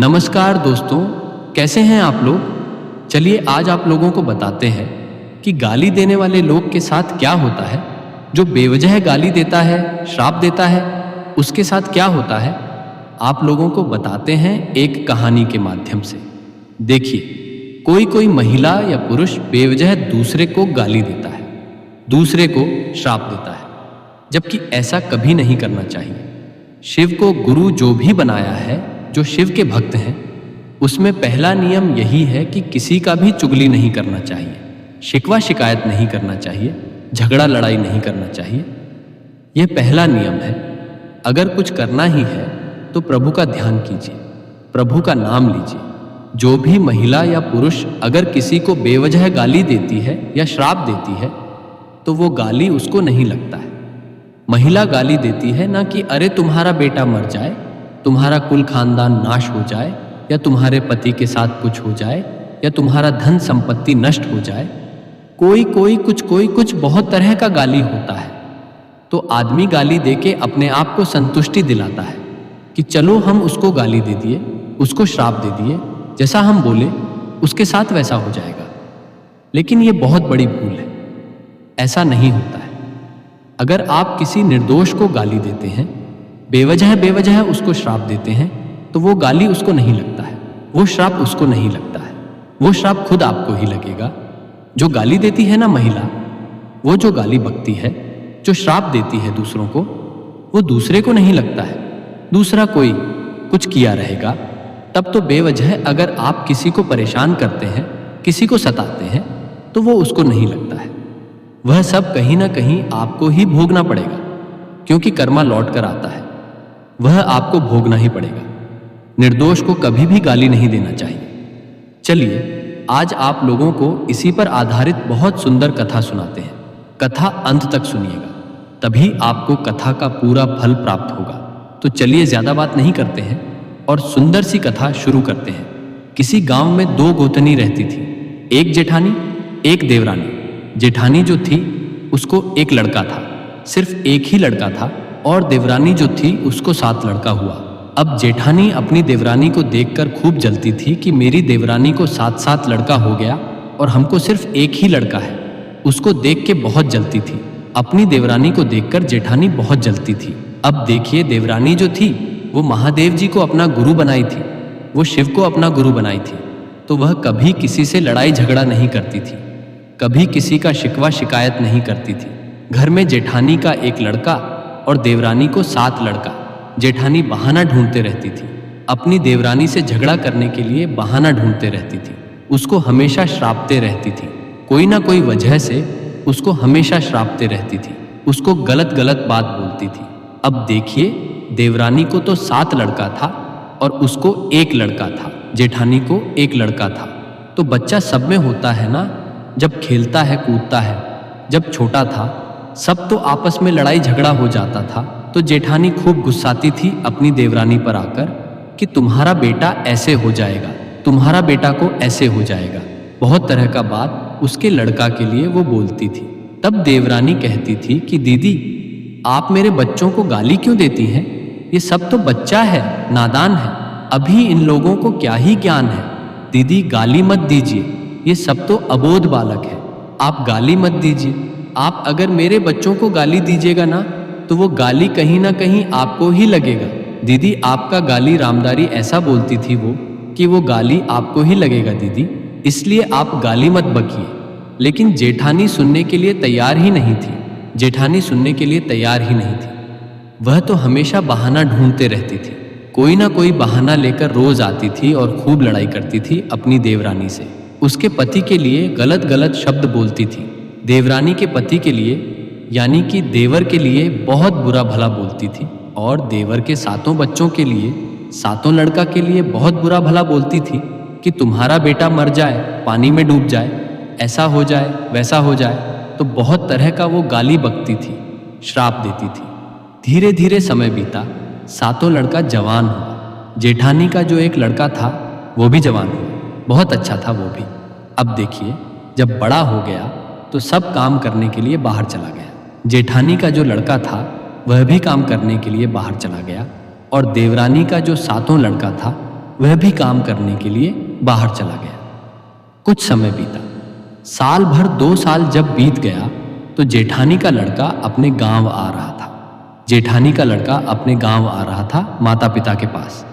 नमस्कार दोस्तों, कैसे हैं आप लोग। चलिए आज आप लोगों को बताते हैं कि गाली देने वाले लोग के साथ क्या होता है। जो बेवजह गाली देता है, श्राप देता है, उसके साथ क्या होता है आप लोगों को बताते हैं एक कहानी के माध्यम से। देखिए, कोई कोई महिला या पुरुष बेवजह दूसरे को गाली देता है, दूसरे को श्राप देता है, जबकि ऐसा कभी नहीं करना चाहिए। शिव को गुरु जो भी बनाया है, जो शिव के भक्त हैं, उसमें पहला नियम यही है कि किसी का भी चुगली नहीं करना चाहिए, शिकवा शिकायत नहीं करना चाहिए, झगड़ा लड़ाई नहीं करना चाहिए। यह पहला नियम है। अगर कुछ करना ही है तो प्रभु का ध्यान कीजिए, प्रभु का नाम लीजिए। जो भी महिला या पुरुष अगर किसी को बेवजह गाली देती है या श्राप देती है तो वो गाली उसको नहीं लगता है। महिला गाली देती है ना कि अरे तुम्हारा बेटा मर जाए, तुम्हारा कुल खानदान नाश हो जाए, या तुम्हारे पति के साथ कुछ हो जाए, या तुम्हारा धन संपत्ति नष्ट हो जाए। कोई कुछ बहुत तरह का गाली होता है। तो आदमी गाली देके अपने आप को संतुष्टि दिलाता है कि चलो हम उसको गाली दे दिए, उसको श्राप दे दिए, जैसा हम बोले उसके साथ वैसा हो जाएगा। लेकिन ये बहुत बड़ी भूल है, ऐसा नहीं होता है। अगर आप किसी निर्दोष को गाली देते हैं, बेवजह उसको श्राप देते हैं, तो वो गाली उसको नहीं लगता है, वो श्राप उसको नहीं लगता है, वो श्राप खुद आपको ही लगेगा। जो गाली देती है ना महिला, वो जो गाली बकती है, जो श्राप देती है दूसरों को, वो दूसरे को नहीं लगता है, दूसरा कोई कुछ किया रहेगा। तब तो बेवजह अगर आप किसी को परेशान करते हैं, किसी को सताते हैं, तो वो उसको नहीं लगता है। वह सब कहीं ना कहीं आपको ही भोगना पड़ेगा, क्योंकि कर्मा लौट कर आता है, वह आपको भोगना ही पड़ेगा। निर्दोष को कभी भी गाली नहीं देना चाहिए। चलिए आज आप लोगों को इसी पर आधारित बहुत सुंदर कथा सुनाते हैं। कथा अंत तक सुनिएगा, तभी आपको कथा का पूरा फल प्राप्त होगा। तो चलिए ज्यादा बात नहीं करते हैं और सुंदर सी कथा शुरू करते हैं। किसी गांव में दो गोतनी रहती थी, एक जेठानी, एक देवरानी। जेठानी जो थी उसको एक लड़का था, सिर्फ एक ही लड़का था, और देवरानी जो थी उसको 7 लड़का हुआ। अब जेठानी अपनी देवरानी को देखकर खूब जलती थी कि मेरी देवरानी को 7 लड़का हो गया और हमको सिर्फ एक ही लड़का है। उसको देख के बहुत जलती थी। अपनी देवरानी को देखकर जेठानी बहुत जलती थी। अब देखिए, देवरानी जो थी वो महादेव जी को अपना गुरु बनाई थी, वो शिव को अपना गुरु बनाई थी। तो वह कभी किसी से लड़ाई झगड़ा नहीं करती थी, कभी किसी का शिकवा शिकायत नहीं करती थी। घर में जेठानी का एक लड़का और देवरानी को 7 लड़का। जेठानी बहाना ढूंढते रहती थी, अपनी देवरानी से झगड़ा करने के लिए बहाना ढूंढते रहती थी, उसको हमेशा श्रापते रहती थी, कोई ना कोई वजह से उसको हमेशा श्रापते रहती थी, उसको गलत बात बोलती थी। अब देखिए, देवरानी को तो 7 लड़का था और उसको एक लड़का था, जेठानी को एक लड़का था। तो बच्चा सब में होता है ना, जब खेलता है कूदता है। जब छोटा था सब तो आपस में लड़ाई झगड़ा हो जाता था, तो जेठानी खूब गुस्साती थी अपनी देवरानी पर आकर कि तुम्हारा बेटा ऐसे हो जाएगा, तुम्हारा बेटा को ऐसे हो जाएगा। बहुत तरह का बात उसके लड़का के लिए वो बोलती थी। तब देवरानी कहती थी कि दीदी, आप मेरे बच्चों को गाली क्यों देती हैं? ये सब तो बच्चा है, नादान है, अभी इन लोगों को क्या ही ज्ञान है। दीदी गाली मत दीजिए, ये सब तो अबोध बालक है, आप गाली मत दीजिए। आप अगर मेरे बच्चों को गाली दीजिएगा ना, तो वो गाली कहीं ना कहीं आपको ही लगेगा। दीदी आपका गाली रामदारी ऐसा बोलती थी वो कि वो गाली आपको ही लगेगा दीदी, इसलिए आप गाली मत बकिए। लेकिन जेठानी सुनने के लिए तैयार ही नहीं थी, जेठानी सुनने के लिए तैयार ही नहीं थी। वह तो हमेशा बहाना ढूंढते रहती थी, कोई ना कोई बहाना लेकर रोज आती थी और खूब लड़ाई करती थी अपनी देवरानी से। उसके पति के लिए गलत शब्द बोलती थी, देवरानी के पति के लिए यानी कि देवर के लिए बहुत बुरा भला बोलती थी, और देवर के 7 बच्चों के लिए, 7 लड़का के लिए बहुत बुरा भला बोलती थी कि तुम्हारा बेटा मर जाए, पानी में डूब जाए, ऐसा हो जाए, वैसा हो जाए। तो बहुत तरह का वो गाली बकती थी, श्राप देती थी। धीरे धीरे समय बीता, 7 लड़का जवान हुआ। जेठानी का जो एक लड़का था वो भी जवान हुआ, बहुत अच्छा था वो भी। अब देखिए, जब बड़ा हो गया तो सब काम करने के लिए बाहर चला गया। जेठानी का जो लड़का था वह भी काम करने के लिए बाहर चला गया, और देवरानी का जो 7 लड़का था वह भी काम करने के लिए बाहर चला गया। कुछ समय बीता। साल भर 2 साल जब बीत गया तो जेठानी का लड़का अपने गांव आ रहा था। जेठानी का लड़का अपने गांव आ रहा था माता पिता के पास।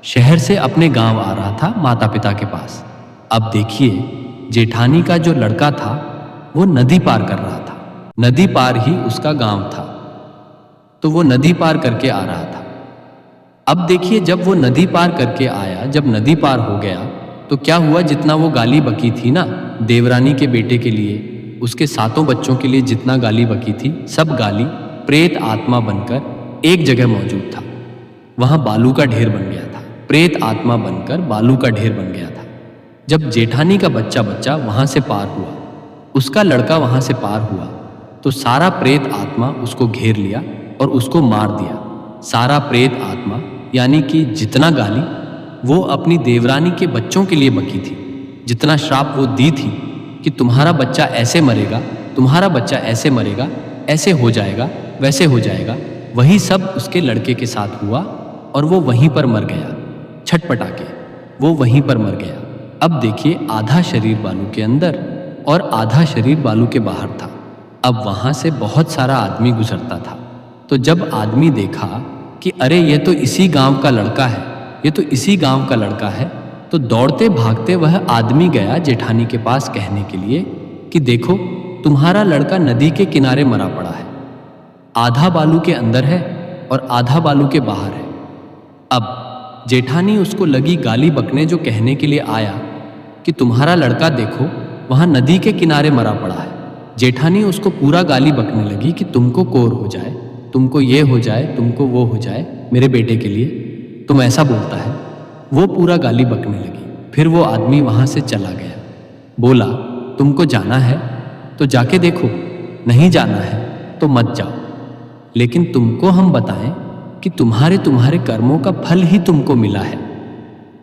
शहर से अपने गांव आ रहा था माता पिता के पास। अब देखिए, जेठानी का जो लड़का था वो नदी पार कर रहा था। नदी पार ही उसका गांव था, तो वो नदी पार करके आ रहा था। अब देखिए, जब वो नदी पार करके आया, जब नदी पार हो गया तो क्या हुआ, जितना वो गाली बकी थी ना देवरानी के बेटे के लिए, उसके 7 बच्चों के लिए जितना गाली बकी थी, सब गाली प्रेत आत्मा बनकर एक जगह मौजूद था। वहां बालू का ढेर बन गया था। प्रेत आत्मा बनकर बालू का ढेर बन गया था। जब जेठानी का बच्चा वहां से पार हुआ, उसका लड़का वहां से पार हुआ, तो सारा प्रेत आत्मा उसको घेर लिया और उसको मार दिया। सारा प्रेत आत्मा यानी कि जितना गाली वो अपनी देवरानी के बच्चों के लिए बकी थी, जितना श्राप वो दी थी कि तुम्हारा बच्चा ऐसे मरेगा, तुम्हारा बच्चा ऐसे मरेगा, ऐसे हो जाएगा, वैसे हो जाएगा, वही सब उसके लड़के के साथ हुआ और वो वहीं पर मर गया। छटपटा के वो वहीं पर मर गया। अब देखिए, आधा शरीर बालू के अंदर और आधा शरीर बालू के बाहर था। अब वहां से बहुत सारा आदमी गुजरता था। तो जब आदमी देखा कि अरे ये तो इसी गांव का लड़का है, ये तो इसी गांव का लड़का है, तो दौड़ते भागते वह आदमी गया जेठानी के पास कहने के लिए कि देखो, तुम्हारा लड़का नदी के किनारे मरा पड़ा है। आधा बालू के अंदर है और आधा बालू के बाहर है। अब जेठानी उसको लगी गाली बकने, जो कहने के लिए आया कि तुम्हारा लड़का देखो वहां नदी के किनारे मरा पड़ा है। जेठानी उसको पूरा गाली बकने लगी कि तुमको कोर हो जाए, तुमको ये हो जाए, तुमको वो हो जाए, मेरे बेटे के लिए तुम ऐसा बोलता है। वो पूरा गाली बकने लगी। फिर वो आदमी वहां से चला गया। बोला, तुमको जाना है तो जाके देखो, नहीं जाना है तो मत जाओ, लेकिन तुमको हम बताएं कि तुम्हारे कर्मों का फल ही तुमको मिला है।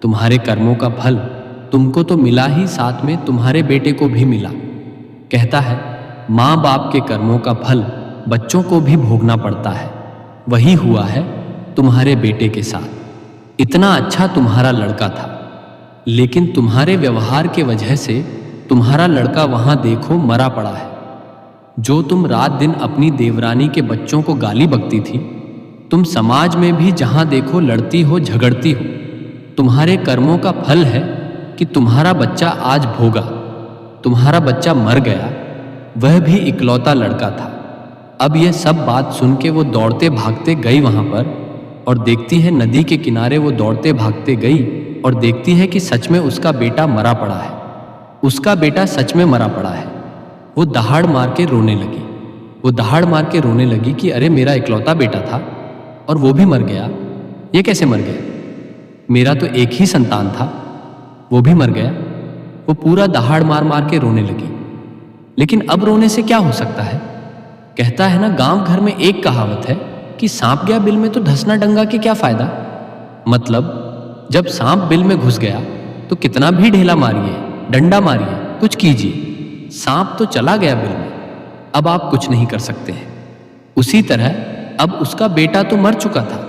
तुम्हारे कर्मों का फल तुमको तो मिला ही, साथ में तुम्हारे बेटे को भी मिला। कहता है, माँ बाप के कर्मों का फल बच्चों को भी भोगना पड़ता है। वही हुआ है तुम्हारे बेटे के साथ। इतना अच्छा तुम्हारा लड़का था, लेकिन तुम्हारे व्यवहार के वजह से तुम्हारा लड़का वहां देखो मरा पड़ा है। जो तुम रात दिन अपनी देवरानी के बच्चों को गाली बकती थी, तुम समाज में भी जहां देखो लड़ती हो, झगड़ती हो। तुम्हारे कर्मों का फल है कि तुम्हारा बच्चा आज भोगा। तुम्हारा बच्चा मर गया, वह भी इकलौता लड़का था। अब यह सब बात सुन के वो दौड़ते भागते गई वहां पर और देखती है नदी के किनारे। वो दौड़ते भागते गई और देखती है कि सच में उसका बेटा मरा पड़ा है। उसका बेटा सच में मरा पड़ा है। वो दहाड़ मार के रोने लगी। वो दहाड़ मार के रोने लगी कि अरे, मेरा इकलौता बेटा था और वो भी मर गया। ये कैसे मर गया? मेरा तो एक ही संतान था, वो भी मर गया। वो पूरा दहाड़ मार मार के रोने लगी। लेकिन अब रोने से क्या हो सकता है? कहता है ना, गांव घर में एक कहावत है कि सांप गया बिल में तो धंसना डंगा के क्या फायदा। मतलब जब सांप बिल में घुस गया तो कितना भी ढेला मारिए, डंडा मारिए, कुछ कीजिए, सांप तो चला गया बिल में। अब आप कुछ नहीं कर सकते हैं। उसी तरह अब उसका बेटा तो मर चुका था,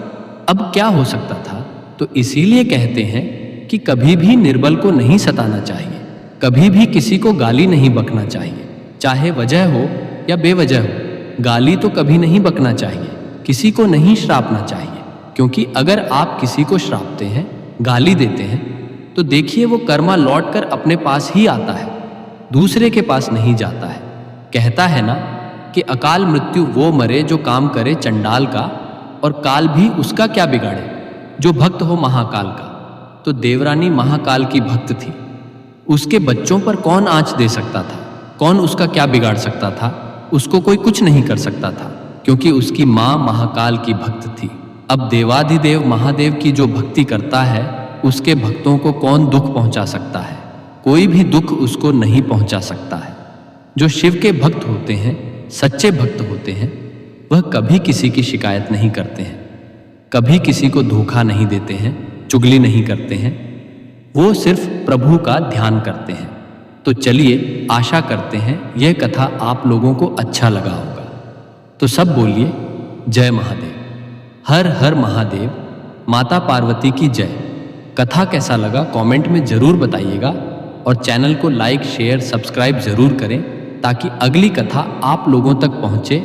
अब क्या हो सकता था? तो इसीलिए कहते हैं कि कभी भी निर्बल को नहीं सताना चाहिए, कभी भी किसी को गाली नहीं बकना चाहिए, चाहे वजह हो या बेवजह हो। गाली तो कभी नहीं बकना चाहिए, किसी को नहीं श्रापना चाहिए, क्योंकि अगर आप किसी को श्रापते हैं, गाली देते हैं, तो देखिए वो कर्मा लौटकर अपने पास ही आता है, दूसरे के पास नहीं जाता है। कहता है ना कि अकाल मृत्यु वो मरे जो काम करे चंडाल का, और काल भी उसका क्या बिगाड़े जो भक्त हो महाकाल का। तो देवरानी महाकाल की भक्त थी। उसके बच्चों पर कौन आंच दे सकता था? कौन उसका क्या बिगाड़ सकता था? उसको कोई कुछ नहीं कर सकता था, क्योंकि उसकी माँ महाकाल की भक्त थी। अब देवाधिदेव महादेव की जो भक्ति करता है, उसके भक्तों को कौन दुख पहुंचा सकता है? कोई भी दुख उसको नहीं पहुंचा सकता है। जो शिव के भक्त होते हैं, सच्चे भक्त होते हैं, वह कभी किसी की शिकायत नहीं करते हैं, कभी किसी को धोखा नहीं देते हैं, चुगली नहीं करते हैं। वो सिर्फ प्रभु का ध्यान करते हैं। तो चलिए, आशा करते हैं यह कथा आप लोगों को अच्छा लगा होगा। तो सब बोलिए जय महादेव। हर हर महादेव। माता पार्वती की जय। कथा कैसा लगा कमेंट में ज़रूर बताइएगा और चैनल को लाइक शेयर सब्सक्राइब ज़रूर करें ताकि अगली कथा आप लोगों तक पहुँचे